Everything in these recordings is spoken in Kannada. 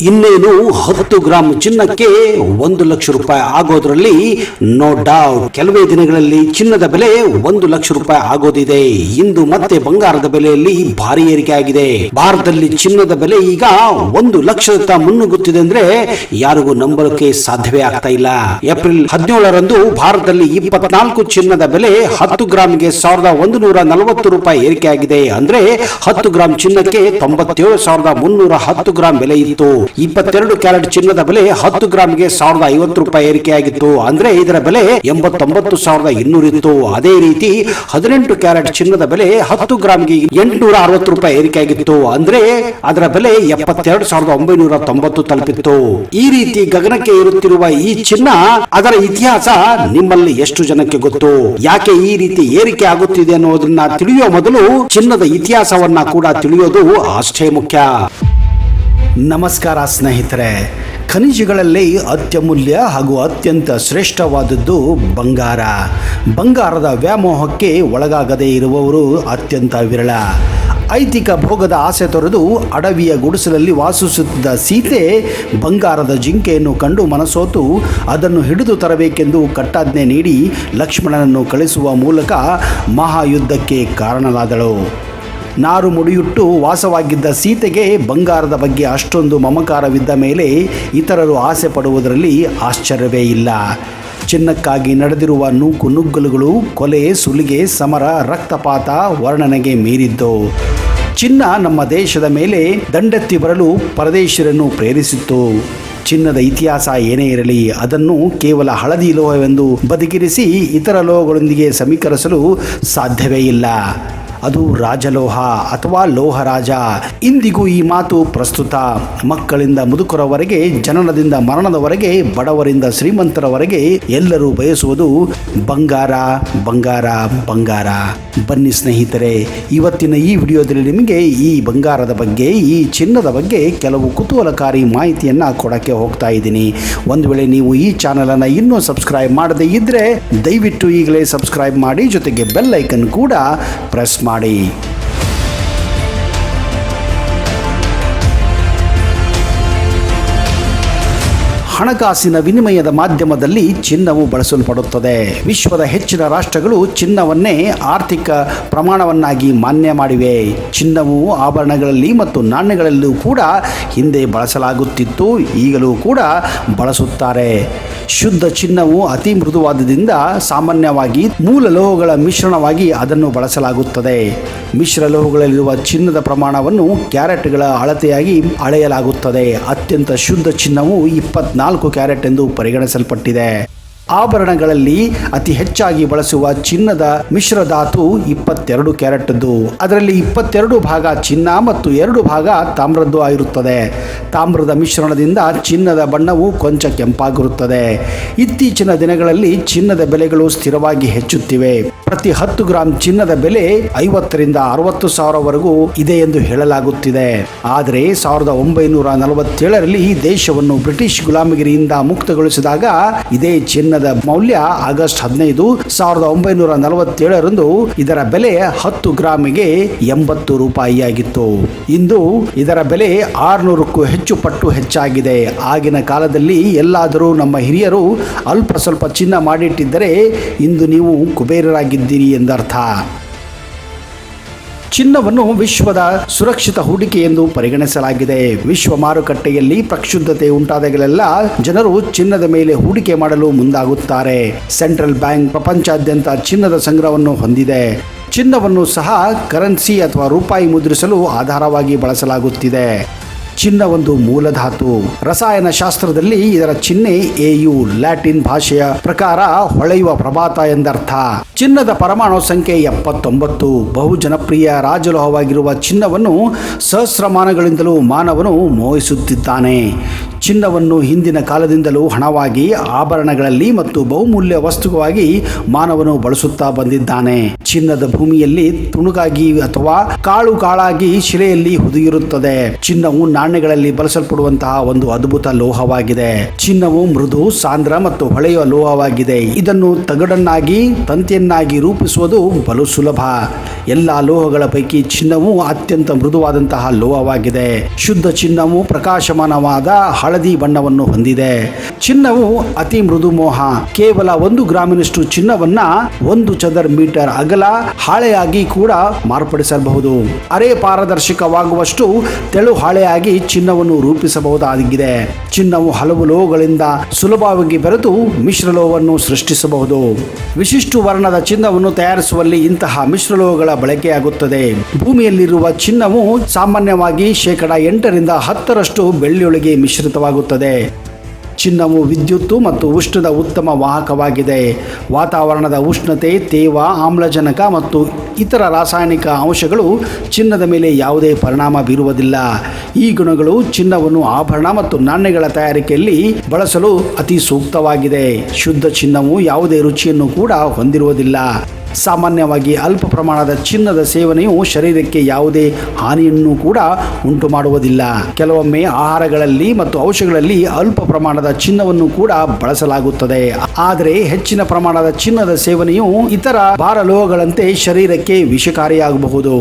ಇನ್ನೇನು 10 ಗ್ರಾಂ ಚಿನ್ನಕ್ಕೆ 1 ಲಕ್ಷ ರೂಪಾಯಿ ಆಗೋದ್ರಲ್ಲಿ ನೋ ಡೌಟ್. ಕೆಲವೇ ದಿನಗಳಲ್ಲಿ ಚಿನ್ನದ ಬೆಲೆ 1 ಲಕ್ಷ ರೂಪಾಯಿ ಆಗೋದಿದೆ. ಇಂದು ಮತ್ತೆ ಬಂಗಾರದ ಬೆಲೆಯಲ್ಲಿ ಭಾರಿ ಏರಿಕೆ ಆಗಿದೆ. ಭಾರತದಲ್ಲಿ ಚಿನ್ನದ ಬೆಲೆ ಈಗ 1 ಲಕ್ಷದತ್ತ ಮುನ್ನುಗ್ಗುತ್ತಿದೆ ಅಂದ್ರೆ ಯಾರಿಗೂ ನಂಬಲಿಕ್ಕೆ ಸಾಧ್ಯವೇ ಆಗ್ತಾ ಇಲ್ಲ. ಏಪ್ರಿಲ್ 17ರಂದು ಭಾರತದಲ್ಲಿ 24 ಚಿನ್ನದ ಬೆಲೆ 10 ಗ್ರಾಂಗೆ 1140 ರೂಪಾಯಿ ಏರಿಕೆ ಆಗಿದೆ. ಅಂದ್ರೆ 10 ಗ್ರಾಂ ಚಿನ್ನಕ್ಕೆ 97,310 ಗ್ರಾಂ ಬೆಲೆ ಇತ್ತು. 22 ಕ್ಯಾರೆಟ್ ಚಿನ್ನದ ಬೆಲೆ 10 ಗ್ರಾಂಗೆ 1050 ರೂಪಾಯಿ ಏರಿಕೆಯಾಗಿತ್ತು. ಅಂದ್ರೆ ಇದರ ಬೆಲೆ 89,200 ಇತ್ತು. ಅದೇ ರೀತಿ 18 ಕ್ಯಾರೆಟ್ ಚಿನ್ನದ ಬೆಲೆ 10 ಗ್ರಾಂಗೆ 860 ರೂಪಾಯಿ ಏರಿಕೆಯಾಗಿತ್ತು. ಅಂದ್ರೆ ಅದರ ಬೆಲೆ 72,990 ತಲುಪಿತ್ತು. ಈ ರೀತಿ ಗಗನಕ್ಕೆ ಏರುತ್ತಿರುವ ಈ ಚಿನ್ನ, ಅದರ ಇತಿಹಾಸ ನಿಮ್ಮಲ್ಲಿ ಎಷ್ಟು ಜನಕ್ಕೆ ಗೊತ್ತು? ಯಾಕೆ ಈ ರೀತಿ ಏರಿಕೆ ಆಗುತ್ತಿದೆ ಅನ್ನೋದನ್ನ ತಿಳಿಯುವ ಮೊದಲು ಚಿನ್ನದ ಇತಿಹಾಸವನ್ನ ಕೂಡ ತಿಳಿಯೋದು ಅಷ್ಟೇ ಮುಖ್ಯ. ನಮಸ್ಕಾರ ಸ್ನೇಹಿತರೆ. ಖನಿಜಗಳಲ್ಲಿ ಅತ್ಯಮೂಲ್ಯ ಹಾಗೂ ಅತ್ಯಂತ ಶ್ರೇಷ್ಠವಾದದ್ದು ಬಂಗಾರ. ಬಂಗಾರದ ವ್ಯಾಮೋಹಕ್ಕೆ ಒಳಗಾಗದೇ ಇರುವವರು ಅತ್ಯಂತ ವಿರಳ. ಐತಿಕ ಭೋಗದ ಆಸೆ ತೊರೆದು ಅಡವಿಯ ಗುಡಿಸಲಲ್ಲಿ ವಾಸಿಸುತ್ತಿದ್ದ ಸೀತೆ ಬಂಗಾರದ ಜಿಂಕೆಯನ್ನು ಕಂಡು ಮನಸೋತು ಅದನ್ನು ಹಿಡಿದು ತರಬೇಕೆಂದು ಕಟ್ಟಾಜ್ಞೆ ನೀಡಿ ಲಕ್ಷ್ಮಣನನ್ನು ಕಳಿಸುವ ಮೂಲಕ ಮಹಾಯುದ್ಧಕ್ಕೆ ಕಾರಣಲಾದಳು. ನಾರು ಮುಡಿಯುಟ್ಟು ವಾಸವಾಗಿದ್ದ ಸೀತೆಗೆ ಬಂಗಾರದ ಬಗ್ಗೆ ಅಷ್ಟೊಂದು ಮಮಕಾರವಿದ್ದ ಮೇಲೆ ಇತರರು ಆಸೆ ಪಡುವುದರಲ್ಲಿ ಆಶ್ಚರ್ಯವೇ ಇಲ್ಲ. ಚಿನ್ನಕ್ಕಾಗಿ ನಡೆದಿರುವ ನೂಕು ನುಗ್ಗಲುಗಳು, ಕೊಲೆ, ಸುಲಿಗೆ, ಸಮರ, ರಕ್ತಪಾತ ವರ್ಣನೆಗೆ ಮೀರಿದ್ದು. ಚಿನ್ನ ನಮ್ಮ ದೇಶದ ಮೇಲೆ ದಂಡೆತ್ತಿ ಬರಲು ಪರದೇಶಿಯರನ್ನು ಪ್ರೇರಿಸಿತ್ತು. ಚಿನ್ನದ ಇತಿಹಾಸ ಏನೇ ಇರಲಿ, ಅದನ್ನು ಕೇವಲ ಹಳದಿ ಲೋಹವೆಂದು ಬದಿಗಿರಿಸಿ ಇತರ ಲೋಹಗಳೊಂದಿಗೆ ಸಮೀಕರಿಸಲು ಸಾಧ್ಯವೇ ಇಲ್ಲ. ಅದು ರಾಜಲೋಹ ಅಥವಾ ಲೋಹರಾಜ. ಇಂದಿಗೂ ಈ ಮಾತು ಪ್ರಸ್ತುತ. ಮಕ್ಕಳಿಂದ ಮುದುಕರವರೆಗೆ, ಜನನದಿಂದ ಮರಣದವರೆಗೆ, ಬಡವರಿಂದ ಶ್ರೀಮಂತರವರೆಗೆ ಎಲ್ಲರೂ ಬಯಸುವುದು ಬಂಗಾರ, ಬಂಗಾರ, ಬಂಗಾರ. ಬನ್ನಿ ಸ್ನೇಹಿತರೆ, ಇವತ್ತಿನ ಈ ವಿಡಿಯೋದಲ್ಲಿ ನಿಮಗೆ ಈ ಬಂಗಾರದ ಬಗ್ಗೆ, ಈ ಚಿನ್ನದ ಬಗ್ಗೆ ಕೆಲವು ಕುತೂಹಲಕಾರಿ ಮಾಹಿತಿಯನ್ನು ಕೊಡಕ್ಕೆ ಹೋಗ್ತಾ ಇದ್ದೀನಿ. ಒಂದು ವೇಳೆ ನೀವು ಈ ಚಾನಲನ್ನು ಇನ್ನೂ ಸಬ್ಸ್ಕ್ರೈಬ್ ಮಾಡದೇ ಇದ್ದರೆ ದಯವಿಟ್ಟು ಈಗಲೇ ಸಬ್ಸ್ಕ್ರೈಬ್ ಮಾಡಿ, ಜೊತೆಗೆ ಬೆಲ್ ಐಕನ್ ಕೂಡ ಪ್ರೆಸ್ ಮಾಡಿ. ಹಣಕಾಸಿನ ವಿನಿಮಯದ ಮಾಧ್ಯಮದಲ್ಲಿ ಚಿನ್ನವು ಬಳಸಲ್ಪಡುತ್ತದೆ. ವಿಶ್ವದ ಹೆಚ್ಚಿನ ರಾಷ್ಟ್ರಗಳು ಚಿನ್ನವನ್ನೇ ಆರ್ಥಿಕ ಪ್ರಮಾಣವನ್ನಾಗಿ ಮಾನ್ಯ ಮಾಡಿವೆ. ಚಿನ್ನವು ಆಭರಣಗಳಲ್ಲಿ ಮತ್ತು ನಾಣ್ಯಗಳಲ್ಲೂ ಕೂಡ ಹಿಂದೆ ಬಳಸಲಾಗುತ್ತಿತ್ತು, ಈಗಲೂ ಕೂಡ ಬಳಸುತ್ತಾರೆ. ಶುದ್ಧ ಚಿನ್ನವು ಅತಿ ಮೃದುವಾದ್ದರಿಂದ ಸಾಮಾನ್ಯವಾಗಿ ಮೂಲ ಲೋಹಗಳ ಮಿಶ್ರಣವಾಗಿ ಅದನ್ನು ಬಳಸಲಾಗುತ್ತದೆ. ಮಿಶ್ರ ಲೋಹಗಳಲ್ಲಿರುವ ಚಿನ್ನದ ಪ್ರಮಾಣವನ್ನು ಕ್ಯಾರೆಟ್ಗಳ ಅಳತೆಯಾಗಿ ಅಳೆಯಲಾಗುತ್ತದೆ. ಅತ್ಯಂತ ಶುದ್ಧ ಚಿನ್ನವು 24 ಕ್ಯಾರೆಟ್ ಎಂದು ಪರಿಗಣಿಸಲ್ಪಟ್ಟಿದೆ. ಆಭರಣಗಳಲ್ಲಿ ಅತಿ ಹೆಚ್ಚಾಗಿ ಬಳಸುವ ಚಿನ್ನದ ಮಿಶ್ರಧಾತು 22 ಕ್ಯಾರೆಟ್ದು. ಅದರಲ್ಲಿ 22 ಭಾಗ ಚಿನ್ನ ಮತ್ತು 2 ಭಾಗ ತಾಮ್ರದ್ದು ಆಗಿರುತ್ತದೆ. ತಾಮ್ರದ ಮಿಶ್ರಣದಿಂದ ಚಿನ್ನದ ಬಣ್ಣವು ಕೊಂಚ ಕೆಂಪಾಗಿರುತ್ತದೆ. ಇತ್ತೀಚಿನ ದಿನಗಳಲ್ಲಿ ಚಿನ್ನದ ಬೆಲೆಗಳು ಸ್ಥಿರವಾಗಿ ಹೆಚ್ಚುತ್ತಿವೆ. ಪ್ರತಿ 10 ಗ್ರಾಂ ಚಿನ್ನದ ಬೆಲೆ 50ರಿಂದ 60 ಸಾವಿರವರೆಗೂ ಇದೆ ಎಂದು ಹೇಳಲಾಗುತ್ತಿದೆ. ಆದರೆ 1947ರಲ್ಲಿ ಈ ದೇಶವನ್ನು ಬ್ರಿಟಿಷ್ ಗುಲಾಮಗಿರಿಯಿಂದ ಮುಕ್ತಗೊಳಿಸಿದಾಗ ಇದೇ ಚಿನ್ನದ ಮೌಲ್ಯ ಆಗಸ್ಟ್ 15, 1947ರಂದು ಇದರ ಬೆಲೆ 10 ಗ್ರಾಮಿಗೆ 80 ರೂಪಾಯಿಯಾಗಿತ್ತು. ಇಂದು ಇದರ ಬೆಲೆ 600ಕ್ಕೂ ಹೆಚ್ಚು ಪಟ್ಟು ಹೆಚ್ಚಾಗಿದೆ. ಆಗಿನ ಕಾಲದಲ್ಲಿ ಎಲ್ಲಾದರೂ ನಮ್ಮ ಹಿರಿಯರು ಅಲ್ಪ ಸ್ವಲ್ಪ ಚಿನ್ನ ಮಾಡಿಟ್ಟಿದ್ದರೆ ಇಂದು ನೀವು ಕುಬೇರರಾಗಿದ್ದೀರಿ ಎಂದರ್ಥ. ಚಿನ್ನವನ್ನು ವಿಶ್ವದ ಸುರಕ್ಷಿತ ಹೂಡಿಕೆ ಎಂದು ಪರಿಗಣಿಸಲಾಗಿದೆ. ವಿಶ್ವ ಮಾರುಕಟ್ಟೆಯಲ್ಲಿ ಪ್ರಕ್ಷುಬ್ಧತೆ ಉಂಟಾದಾಗಲೆಲ್ಲ ಜನರು ಚಿನ್ನದ ಮೇಲೆ ಹೂಡಿಕೆ ಮಾಡಲು ಮುಂದಾಗುತ್ತಾರೆ. ಸೆಂಟ್ರಲ್ ಬ್ಯಾಂಕ್ ಪ್ರಪಂಚಾದ್ಯಂತ ಚಿನ್ನದ ಸಂಗ್ರಹವನ್ನು ಹೊಂದಿದೆ. ಚಿನ್ನವನ್ನು ಸಹ ಕರೆನ್ಸಿ ಅಥವಾ ರೂಪಾಯಿ ಮುದ್ರಿಸಲು ಆಧಾರವಾಗಿ ಬಳಸಲಾಗುತ್ತಿದೆ. ಚಿನ್ನ ಒಂದು ಮೂಲಧಾತು. ರಸಾಯನ ಶಾಸ್ತ್ರದಲ್ಲಿ ಇದರ ಚಿಹ್ನೆ AU, ಲ್ಯಾಟಿನ್ ಭಾಷೆಯ ಪ್ರಕಾರ ಹೊಳೆಯುವ ಪ್ರಭಾತ ಎಂದರ್ಥ. ಚಿನ್ನದ ಪರಮಾಣು ಸಂಖ್ಯೆ 79. ಬಹು ಜನಪ್ರಿಯ ರಾಜಲೋಹವಾಗಿರುವ ಚಿನ್ನವನ್ನು ಸಹಸ್ರಮಾನಗಳಿಂದಲೂ ಮಾನವನು ಮೋಹಿಸುತ್ತಿದ್ದಾನೆ. ಚಿನ್ನವನ್ನು ಹಿಂದಿನ ಕಾಲದಿಂದಲೂ ಹಣವಾಗಿ, ಆಭರಣಗಳಲ್ಲಿ ಮತ್ತು ಬಹುಮೂಲ್ಯ ವಸ್ತುವಾಗಿ ಮಾನವನು ಬಳಸುತ್ತಾ ಬಂದಿದ್ದಾನೆ. ಚಿನ್ನದ ಭೂಮಿಯಲ್ಲಿ ತುಣುಕಾಗಿ ಅಥವಾ ಕಾಳು ಕಾಳಾಗಿ ಶಿಲೆಯಲ್ಲಿ ಹುದುಗಿರುತ್ತದೆ. ಚಿನ್ನವು ನಾಣ್ಯಗಳಲ್ಲಿ ಬಳಸಲ್ಪಡುವಂತಹ ಒಂದು ಅದ್ಭುತ ಲೋಹವಾಗಿದೆ. ಚಿನ್ನವು ಮೃದು, ಸಾಂದ್ರ ಮತ್ತು ಹೊಳೆಯುವ ಲೋಹವಾಗಿದೆ. ಇದನ್ನು ತಗಡನ್ನಾಗಿ, ತಂತಿಯನ್ನಾಗಿ ರೂಪಿಸುವುದು ಬಲು ಸುಲಭ. ಎಲ್ಲ ಲೋಹಗಳ ಪೈಕಿ ಚಿನ್ನವು ಅತ್ಯಂತ ಮೃದುವಾದಂತಹ ಲೋಹವಾಗಿದೆ. ಶುದ್ಧ ಚಿನ್ನವು ಪ್ರಕಾಶಮಾನವಾದ ಹಳದಿ ಬಣ್ಣವನ್ನು ಹೊಂದಿದೆ. ಚಿನ್ನವು ಅತಿ ಮೃದು ಮೋಹ. ಕೇವಲ 1 ಗ್ರಾಮಿನಷ್ಟು ಚಿನ್ನವನ್ನ 1 ಚದರ ಮೀಟರ್ ಅಗಲ ಹಾಳೆಯಾಗಿ ಕೂಡ ಮಾರ್ಪಡಿಸಬಹುದು. ಅರೆ ಪಾರದರ್ಶಕವಾಗುವಷ್ಟು ತೆಳು ಹಾಳೆಯಾಗಿ ಚಿನ್ನವನ್ನು ರೂಪಿಸಬಹುದಾಗಿದೆ. ಚಿನ್ನವು ಹಲವು ಲೋಹಗಳಿಂದ ಸುಲಭವಾಗಿ ಬೆರೆತು ಮಿಶ್ರಲೋಹವನ್ನು ಸೃಷ್ಟಿಸಬಹುದು. ವಿಶಿಷ್ಟ ವರ್ಣದ ಚಿನ್ನವನ್ನು ತಯಾರಿಸುವಲ್ಲಿ ಇಂತಹ ಮಿಶ್ರಲೋಹಗಳ ಬಳಕೆಯಾಗುತ್ತದೆ. ಭೂಮಿಯಲ್ಲಿರುವ ಚಿನ್ನವು ಸಾಮಾನ್ಯವಾಗಿ 8% 10% ಬೆಳ್ಳಿಯೊಳಗೆ ಮಿಶ್ರಿತವಾಗುತ್ತದೆ. ಚಿನ್ನವು ವಿದ್ಯುತ್ ಮತ್ತು ಉಷ್ಣದ ಉತ್ತಮ ವಾಹಕವಾಗಿದೆ. ವಾತಾವರಣದ ಉಷ್ಣತೆ, ತೇವ, ಆಮ್ಲಜನಕ ಮತ್ತು ಇತರ ರಾಸಾಯನಿಕ ಅಂಶಗಳು ಚಿನ್ನದ ಮೇಲೆ ಯಾವುದೇ ಪರಿಣಾಮ ಬೀರುವುದಿಲ್ಲ. ಈ ಗುಣಗಳು ಚಿನ್ನವನ್ನು ಆಭರಣ ಮತ್ತು ನಾಣ್ಯಗಳ ತಯಾರಿಕೆಯಲ್ಲಿ ಬಳಸಲು ಅತಿ ಸೂಕ್ತವಾಗಿದೆ. ಶುದ್ಧ ಚಿನ್ನವು ಯಾವುದೇ ರುಚಿಯನ್ನು ಕೂಡ ಹೊಂದಿರುವುದಿಲ್ಲ. ಸಾಮಾನ್ಯವಾಗಿ ಅಲ್ಪ ಪ್ರಮಾಣದ ಚಿನ್ನದ ಸೇವನೆಯು ಶರೀರಕ್ಕೆ ಯಾವುದೇ ಹಾನಿಯನ್ನು ಕೂಡ ಉಂಟು ಮಾಡುವುದಿಲ್ಲ. ಕೆಲವೊಮ್ಮೆ ಆಹಾರಗಳಲ್ಲಿ ಮತ್ತು ಔಷಧಗಳಲ್ಲಿ ಅಲ್ಪ ಪ್ರಮಾಣದ ಚಿನ್ನವನ್ನು ಕೂಡ ಬಳಸಲಾಗುತ್ತದೆ. ಆದರೆ ಹೆಚ್ಚಿನ ಪ್ರಮಾಣದ ಚಿನ್ನದ ಸೇವನೆಯು ಇತರ ಭಾರಲೋಹಗಳಂತೆ ಶರೀರಕ್ಕೆ ವಿಷಕಾರಿಯಾಗಬಹುದು.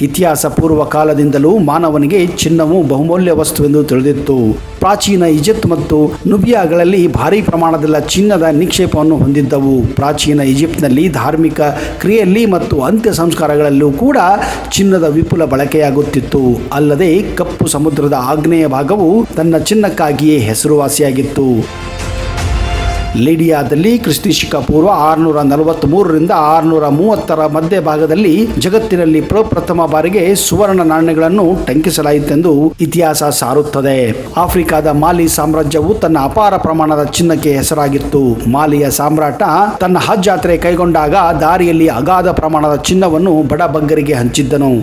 ಇತಿಹಾಸ ಪೂರ್ವ ಕಾಲದಿಂದಲೂ ಮಾನವನಿಗೆ ಚಿನ್ನವು ಬಹುಮೂಲ್ಯ ವಸ್ತುವೆಂದು ತಿಳಿದಿತ್ತು. ಪ್ರಾಚೀನ ಈಜಿಪ್ಟ್ ಮತ್ತು ನುಬಿಯಾಗಳಲ್ಲಿ ಭಾರೀ ಪ್ರಮಾಣದ ಚಿನ್ನದ ನಿಕ್ಷೇಪವನ್ನು ಹೊಂದಿದ್ದವು. ಪ್ರಾಚೀನ ಈಜಿಪ್ಟ್ನಲ್ಲಿ ಧಾರ್ಮಿಕ ಕ್ರಿಯೆಯಲ್ಲಿ ಮತ್ತು ಅಂತ್ಯ ಸಂಸ್ಕಾರಗಳಲ್ಲೂ ಕೂಡ ಚಿನ್ನದ ವಿಪುಲ ಬಳಕೆಯಾಗುತ್ತಿತ್ತು. ಅಲ್ಲದೆ ಕಪ್ಪು ಸಮುದ್ರದ ಆಗ್ನೇಯ ಭಾಗವು ತನ್ನ ಚಿನ್ನಕ್ಕಾಗಿಯೇ ಹೆಸರುವಾಸಿಯಾಗಿತ್ತು. ಲಿಡಿಯಾದಲ್ಲಿ ಕ್ರಿಸ್ತ ಪೂರ್ವ 643 630 ಮಧ್ಯ ಭಾಗದಲ್ಲಿ ಜಗತ್ತಿನಲ್ಲಿ ಪ್ರಪ್ರಥಮ ಬಾರಿಗೆ ಸುವರ್ಣ ನಾಣ್ಯಗಳನ್ನು ಟಂಕಿಸಲಾಯಿತೆಂದು ಇತಿಹಾಸ ಸಾರುತ್ತದೆ. ಆಫ್ರಿಕಾದ ಮಾಲಿ ಸಾಮ್ರಾಜ್ಯವು ತನ್ನ ಅಪಾರ ಪ್ರಮಾಣದ ಚಿನ್ನಕ್ಕೆ ಹೆಸರಾಗಿತ್ತು. ಮಾಲಿಯ ಸಾಮ್ರಾಟ ತನ್ನ ಹಜ್ ಯಾತ್ರೆ ಕೈಗೊಂಡಾಗ ದಾರಿಯಲ್ಲಿ ಅಗಾಧ ಪ್ರಮಾಣದ ಚಿನ್ನವನ್ನು ಬಡಬಗ್ಗರಿಗೆ ಹಂಚಿದ್ದನು.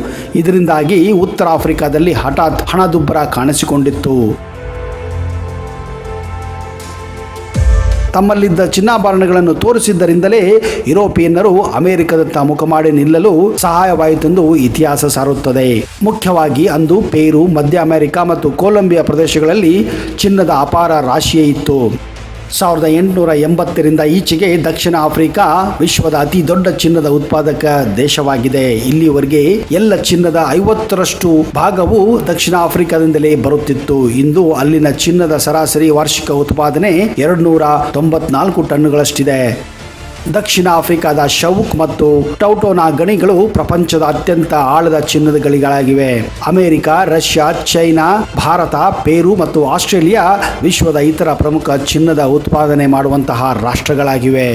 ಇದರಿಂದಾಗಿ ಉತ್ತರ ಆಫ್ರಿಕಾದಲ್ಲಿ ಹಠಾತ್ ಹಣದುಬ್ಬರ ಕಾಣಿಸಿಕೊಂಡಿತ್ತು. ತಮ್ಮಲ್ಲಿದ್ದ ಚಿನ್ನಾಭರಣಗಳನ್ನು ತೋರಿಸಿದ್ದರಿಂದಲೇ ಯುರೋಪಿಯನ್ನರು ಅಮೆರಿಕದತ್ತ ಮುಖ ಮಾಡಿ ನಿಲ್ಲಲು ಸಹಾಯವಾಯಿತೆಂದು ಇತಿಹಾಸ ಸಾರುತ್ತದೆ. ಮುಖ್ಯವಾಗಿ ಅಂದು ಪೇರು, ಮಧ್ಯ ಅಮೆರಿಕ ಮತ್ತು ಕೊಲಂಬಿಯಾ ಪ್ರದೇಶಗಳಲ್ಲಿ ಚಿನ್ನದ ಅಪಾರ ರಾಶಿಯೇ ಇತ್ತು. 1880ರಿಂದ ಈಚೆಗೆ ದಕ್ಷಿಣ ಆಫ್ರಿಕಾ ವಿಶ್ವದ ಅತಿ ದೊಡ್ಡ ಚಿನ್ನದ ಉತ್ಪಾದಕ ದೇಶವಾಗಿದೆ. ಇಲ್ಲಿವರೆಗೆ ಎಲ್ಲ ಚಿನ್ನದ 50% ಭಾಗವು ದಕ್ಷಿಣ ಆಫ್ರಿಕಾದಿಂದಲೇ ಬರುತ್ತಿತ್ತು. ಇಂದು ಅಲ್ಲಿನ ಚಿನ್ನದ ಸರಾಸರಿ ವಾರ್ಷಿಕ ಉತ್ಪಾದನೆ 294 ಟನ್ಗಳಷ್ಟಿದೆ. ದಕ್ಷಿಣ ಆಫ್ರಿಕಾದ ಶೌಕ್ ಮತ್ತು ಟೌಟೋನಾ ಗಣಿಗಳು ಪ್ರಪಂಚದ ಅತ್ಯಂತ ಆಳದ ಚಿನ್ನದ ಗಣಿಗಳಾಗಿವೆ. ಅಮೆರಿಕ, ರಷ್ಯಾ, ಚೈನಾ, ಭಾರತ, ಪೇರು ಮತ್ತು ಆಸ್ಟ್ರೇಲಿಯಾ ವಿಶ್ವದ ಇತರ ಪ್ರಮುಖ ಚಿನ್ನದ ಉತ್ಪಾದನೆ ಮಾಡುವಂತಹ ರಾಷ್ಟ್ರಗಳಾಗಿವೆ.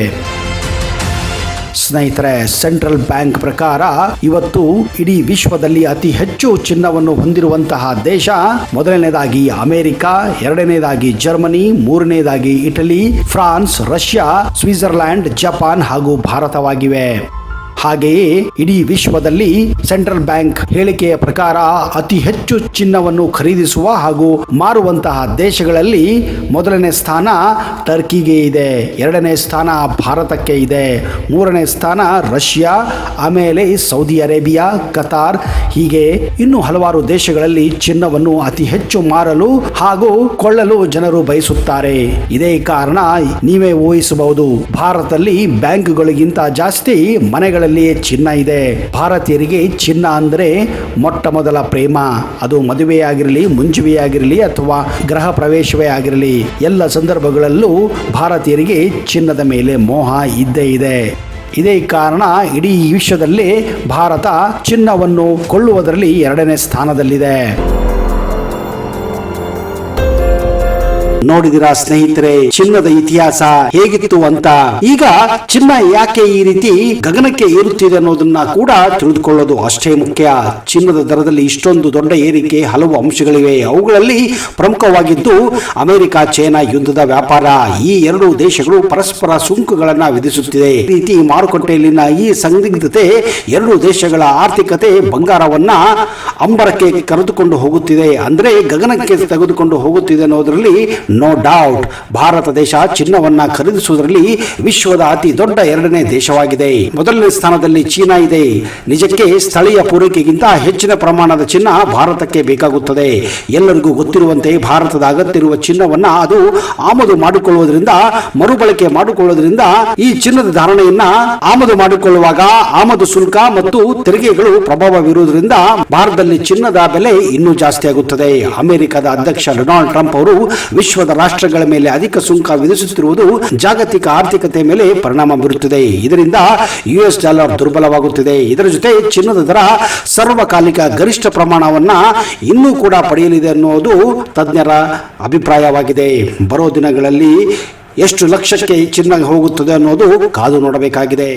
ಸ್ನೇಹಿತರೆ, ಸೆಂಟ್ರಲ್ ಬ್ಯಾಂಕ್ ಪ್ರಕಾರ ಇವತ್ತು ಇಡೀ ವಿಶ್ವದಲ್ಲಿ ಅತಿ ಹೆಚ್ಚು ಚಿನ್ನವನ್ನು ಹೊಂದಿರುವಂತಹ ದೇಶ ಮೊದಲನೇದಾಗಿ ಅಮೆರಿಕ, ಎರಡನೇದಾಗಿ ಜರ್ಮನಿ, ಮೂರನೇದಾಗಿ Italy, France, Russia, Switzerland, Japan ಹಾಗೂ ಭಾರತವಾಗಿವೆ. ಹಾಗೆಯೇ ಇಡೀ ವಿಶ್ವದಲ್ಲಿ ಸೆಂಟ್ರಲ್ ಬ್ಯಾಂಕ್ ಹೇಳಿಕೆಯ ಪ್ರಕಾರ ಅತಿ ಹೆಚ್ಚು ಚಿನ್ನವನ್ನು ಖರೀದಿಸುವ ಹಾಗೂ ಮಾರುವಂತಹ ದೇಶಗಳಲ್ಲಿ ಮೊದಲನೇ ಸ್ಥಾನ ಟರ್ಕಿಗೆ ಇದೆ, ಎರಡನೇ ಸ್ಥಾನ ಭಾರತಕ್ಕೆ ಇದೆ, ಮೂರನೇ ಸ್ಥಾನ ರಷ್ಯಾ, ಆಮೇಲೆ ಸೌದಿ ಅರೇಬಿಯಾ, ಕತಾರ್, ಹೀಗೆ ಇನ್ನೂ ಹಲವಾರು ದೇಶಗಳಲ್ಲಿ ಚಿನ್ನವನ್ನು ಅತಿ ಹೆಚ್ಚು ಮಾರಲು ಹಾಗೂ ಕೊಳ್ಳಲು ಜನರು ಬಯಸುತ್ತಾರೆ. ಇದೇ ಕಾರಣ ನೀವೇ ಊಹಿಸಬಹುದು, ಭಾರತದಲ್ಲಿ ಬ್ಯಾಂಕ್ಗಳಿಗಿಂತ ಜಾಸ್ತಿ ಮನೆಗಳಲ್ಲಿ ಚಿನ್ನ ಇದೆ. ಭಾರತೀಯರಿಗೆ ಚಿನ್ನ ಅಂದರೆ ಮೊಟ್ಟ ಮೊದಲ ಪ್ರೇಮ. ಅದು ಮದುವೆಯಾಗಿರಲಿ, ಮುಂಜುವೆಯಾಗಿರಲಿ ಅಥವಾ ಗೃಹ ಪ್ರವೇಶವೇ ಆಗಿರಲಿ, ಎಲ್ಲ ಸಂದರ್ಭಗಳಲ್ಲೂ ಭಾರತೀಯರಿಗೆ ಚಿನ್ನದ ಮೇಲೆ ಮೋಹ ಇದ್ದೇ ಇದೆ. ಇದೇ ಕಾರಣ ಇಡೀ ವಿಶ್ವದಲ್ಲೇ ಭಾರತ ಚಿನ್ನವನ್ನು ಕೊಳ್ಳುವುದರಲ್ಲಿ ಎರಡನೇ ಸ್ಥಾನದಲ್ಲಿದೆ. ನೋಡಿದಿರಾ ಸ್ನೇಹಿತರೆ, ಚಿನ್ನದ ಇತಿಹಾಸ ಹೇಗಿತ್ತು ಅಂತ. ಈಗ ಚಿನ್ನ ಯಾಕೆ ಈ ರೀತಿ ಗಗನಕ್ಕೆ ಏರುತ್ತಿದೆ ಅನ್ನೋದನ್ನ ಕೂಡ ತಿಳಿದುಕೊಳ್ಳೋದು ಅಷ್ಟೇ ಮುಖ್ಯ. ಚಿನ್ನದ ದರದಲ್ಲಿ ಇಷ್ಟೊಂದು ದೊಡ್ಡ ಏರಿಕೆ ಹಲವು ಅಂಶಗಳಿವೆ. ಅವುಗಳಲ್ಲಿ ಪ್ರಮುಖವಾಗಿದ್ದು ಅಮೆರಿಕ ಚೈನಾ ಯುದ್ಧದ ವ್ಯಾಪಾರ. ಈ ಎರಡು ದೇಶಗಳು ಪರಸ್ಪರ ಸುಂಕಗಳನ್ನ ವಿಧಿಸುತ್ತಿದೆ. ಈ ರೀತಿ ಮಾರುಕಟ್ಟೆಯಲ್ಲಿನ ಈ ಸಂದಿಗ್ಧತೆ ಎರಡು ದೇಶಗಳ ಆರ್ಥಿಕತೆ ಬಂಗಾರವನ್ನ ಅಂಬರಕ್ಕೆ ಕರೆದುಕೊಂಡು ಹೋಗುತ್ತಿದೆ, ಅಂದ್ರೆ ಗಗನಕ್ಕೆ ತೆಗೆದುಕೊಂಡು ಹೋಗುತ್ತಿದೆ ಅನ್ನೋದರಲ್ಲಿ ನೋ ಡೌಟ್. ಭಾರತ ದೇಶ ಚಿನ್ನವನ್ನ ಖರೀದಿಸುವುದರಲ್ಲಿ ವಿಶ್ವದ ಅತಿ ದೊಡ್ಡ ಎರಡನೇ ದೇಶವಾಗಿದೆ. ಮೊದಲನೇ ಸ್ಥಾನದಲ್ಲಿ ಚೀನಾ ಇದೆ. ನಿಜಕ್ಕೆ ಸ್ಥಳೀಯ ಪೂರೈಕೆಗಿಂತ ಹೆಚ್ಚಿನ ಪ್ರಮಾಣದ ಚಿನ್ನ ಭಾರತಕ್ಕೆ ಬೇಕಾಗುತ್ತದೆ. ಎಲ್ಲರಿಗೂ ಗೊತ್ತಿರುವಂತೆ ಭಾರತದ ಅಗತ್ಯ ಇರುವ ಚಿನ್ನವನ್ನ ಅದು ಆಮದು ಮಾಡಿಕೊಳ್ಳುವುದರಿಂದ, ಮರುಬಳಕೆ ಮಾಡಿಕೊಳ್ಳುವುದರಿಂದ, ಈ ಚಿನ್ನದ ಧಾರಣೆಯನ್ನ ಆಮದು ಮಾಡಿಕೊಳ್ಳುವಾಗ ಆಮದು ಶುಲ್ಕ ಮತ್ತು ತೆರಿಗೆಗಳು ಪ್ರಭಾವವಿರುವುದರಿಂದ ಭಾರತದಲ್ಲಿ ಚಿನ್ನದ ಬೆಲೆ ಇನ್ನೂ ಜಾಸ್ತಿ ಆಗುತ್ತದೆ. ಅಮೆರಿಕದ ಅಧ್ಯಕ್ಷ ಡೊನಾಲ್ಡ್ ಟ್ರಂಪ್ ಅವರು ವಿಶ್ವದ ರಾಷ್ಟ್ರಗಳ ಮೇಲೆ ಅಧಿಕ ಸುಂಕ ವಿಧಿಸುತ್ತಿರುವುದು ಜಾಗತಿಕ ಆರ್ಥಿಕತೆ ಮೇಲೆ ಪರಿಣಾಮ ಬೀರುತ್ತದೆ. ಇದರಿಂದ ಯುಎಸ್ ಡಾಲರ್ ದುರ್ಬಲವಾಗುತ್ತಿದೆ. ಇದರ ಜೊತೆ ಚಿನ್ನದ ದರ ಸರ್ವಕಾಲಿಕ ಗರಿಷ್ಠ ಪ್ರಮಾಣವನ್ನ ಇನ್ನೂ ಕೂಡ ಪಡೆಯಲಿದೆ ಅನ್ನುವುದು ತಜ್ಞರ ಅಭಿಪ್ರಾಯವಾಗಿದೆ. ಬರೋ ದಿನಗಳಲ್ಲಿ ಎಷ್ಟು ಲಕ್ಷಕ್ಕೆ ಚಿನ್ನ ಹೋಗುತ್ತದೆ ಅನ್ನೋದು ಕಾದು ನೋಡಬೇಕಾಗಿದೆ.